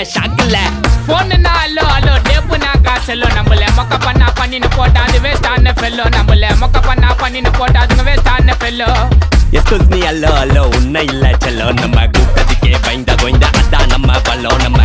ஷாக்குல போனுனா அல்லோ அல்லோ டேப்புனா காசல்லோ நம்மள மொக்க பண்ணா பண்ணின்னு போட்டா அது வேஸ்டான ஃபெல்லோ நம்மள மொக்க பண்ணா பண்ணின்னு போட்டா அதுங்க வேஸ்டான ஃபெல்லோ எஸ்கூஸ் மீ அல்லோ அல்லோ உன்ன இல்ல செல்லோ நம்ம கூட்டத்துக்கே பயந்த கோய்ந்த அதான் நம்ம பல்லோ நம்ம